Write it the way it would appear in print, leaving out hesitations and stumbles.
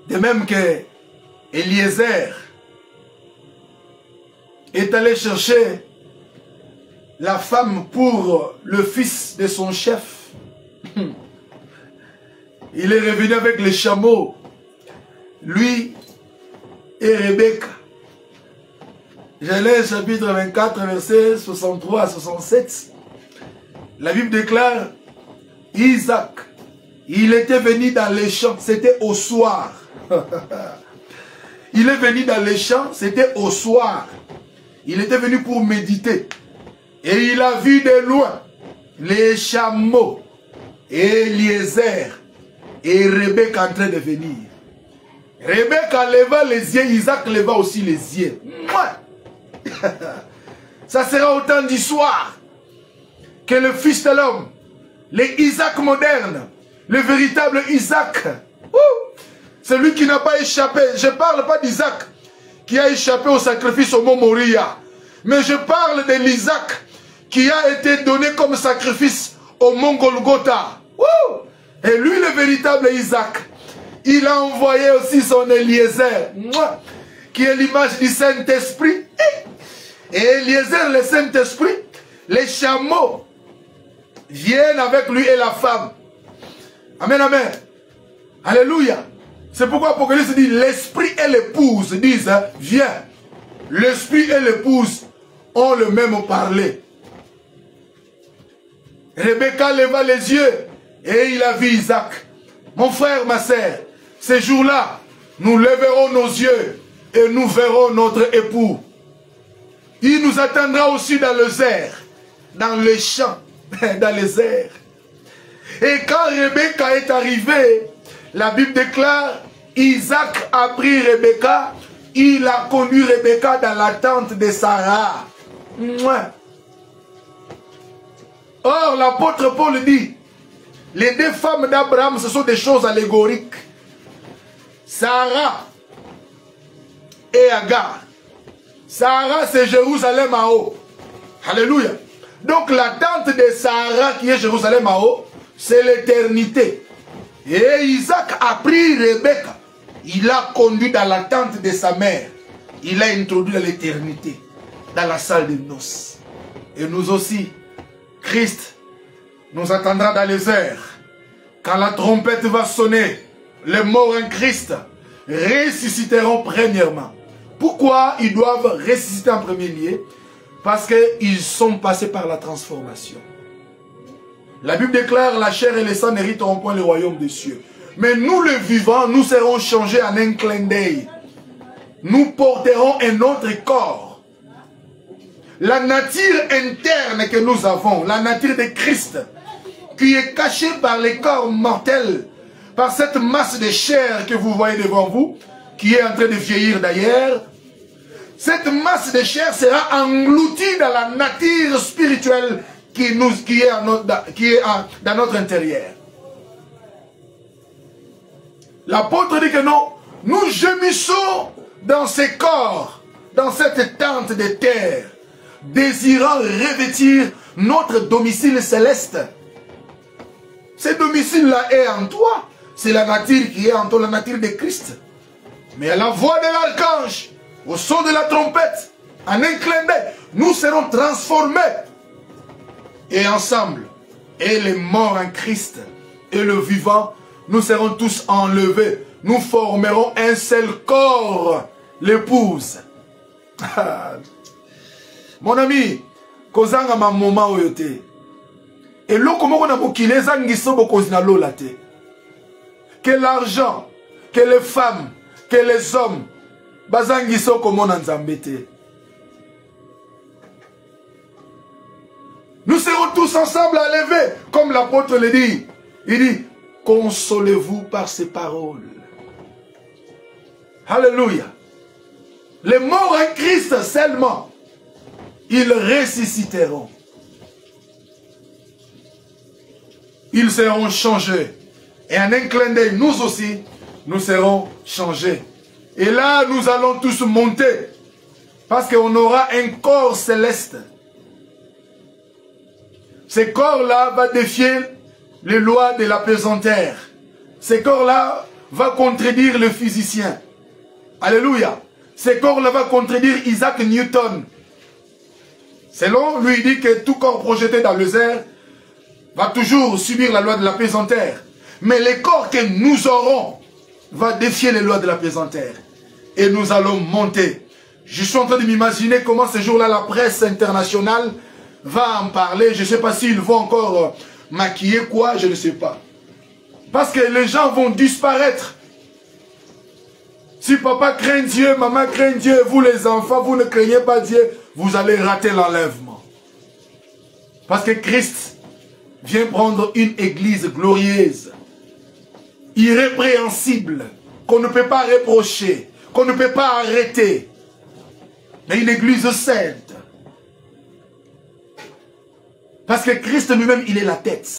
De même que Eliezer est allé chercher la femme pour le fils de son chef. Il est revenu avec les chameaux, lui et Rebecca. Genèse chapitre 24, versets 63 à 67. La Bible déclare, Isaac, il était venu dans les champs, c'était au soir. Il est venu dans les champs, c'était au soir. Il était venu pour méditer. Et il a vu de loin les chameaux, Eliezer et Rebecca en train de venir. Rebecca leva les yeux, Isaac leva aussi les yeux. Ça sera au temps du soir que le fils de l'homme, le Isaac moderne, le véritable Isaac, celui qui n'a pas échappé, je ne parle pas d'Isaac qui a échappé au sacrifice au mont Moria, mais je parle de l'Isaac qui a été donné comme sacrifice au mont Golgotha. Et lui, le véritable Isaac, il a envoyé aussi son Eliezer, qui est l'image du Saint-Esprit. Et Eliezer, le Saint-Esprit, les chameaux viennent avec lui et la femme. Amen, amen. Alléluia. C'est pourquoi Apocalypse dit, l'esprit et l'épouse disent, viens. L'esprit et l'épouse ont le même parler. Rebecca leva les yeux et il a vu Isaac. Mon frère, ma sœur, ces jours-là, nous lèverons nos yeux et nous verrons notre époux. Il nous attendra aussi dans les airs, dans les champs, dans les airs. Et quand Rebecca est arrivée, la Bible déclare, Isaac a pris Rebecca, il a conduit Rebecca dans la tente de Sarah. Or, l'apôtre Paul dit, les deux femmes d'Abraham, ce sont des choses allégoriques. Sarah et Agar. Sarah, c'est Jérusalem en haut. Alléluia. Donc, la tente de Sarah, qui est Jérusalem en haut, c'est l'éternité. Et Isaac a pris Rebecca. Il l'a conduit dans la tente de sa mère. Il l'a introduit dans l'éternité, dans la salle de noces. Et nous aussi, Christ nous attendra dans les airs. Quand la trompette va sonner, les morts en Christ ressusciteront premièrement. Pourquoi ils doivent ressusciter en premier lieu? Parce qu'ils sont passés par la transformation. La Bible déclare, la chair et le sang n'hériteront point le royaume des cieux. Mais nous, les vivants, nous serons changés en un clin d'œil. Nous porterons un autre corps. La nature interne que nous avons, la nature de Christ, qui est cachée par les corps mortels, par cette masse de chair que vous voyez devant vous, qui est en train de vieillir d'ailleurs, cette masse de chair sera engloutie dans la nature spirituelle qui est dans notre intérieur. L'apôtre dit que non, nous gémissons dans ces corps, dans cette tente de terre, désirant revêtir notre domicile céleste. Ce domicile-là est en toi. C'est la nature qui est en toi, la nature de Christ. Mais à la voix de l'archange, au son de la trompette, en un clin d'œil, nous serons transformés. Et ensemble, et les morts en Christ, et le vivant, nous serons tous enlevés. Nous formerons un seul corps, l'épouse. Mon ami, kozanga ma moment oyote. Et l'eau comme on a beaucoup les anguissos beaucoup na lolate. Que l'argent, que les femmes, que les hommes, bazangiso comme on a embêté. Nous serons tous ensemble à lever, comme l'apôtre le dit. Il dit, consolez-vous par ces paroles. Alléluia. Les morts en Christ seulement, ils ressusciteront. Ils seront changés. Et en un clin d'œil, nous aussi, nous serons changés. Et là, nous allons tous monter. Parce qu'on aura un corps céleste. Ce corps-là va défier les lois de la pesanteur. Ce corps-là va contredire le physicien. Alléluia. Ce corps-là va contredire Isaac Newton. Selon lui, il dit que tout corps projeté dans les airs va toujours subir la loi de la pesanteur. Mais le corps que nous aurons va défier les lois de la pesanteur. Et nous allons monter. Je suis en train de m'imaginer comment ce jour-là, la presse internationale va en parler. Je ne sais pas s'ils vont encore maquiller quoi, je ne sais pas. Parce que les gens vont disparaître. Si papa craint Dieu, maman craint Dieu, vous les enfants, vous ne craignez pas Dieu, vous allez rater l'enlèvement. Parce que Christ vient prendre une église glorieuse, irrépréhensible, qu'on ne peut pas reprocher, qu'on ne peut pas arrêter. Mais une église sainte. Parce que Christ lui-même, il est la tête.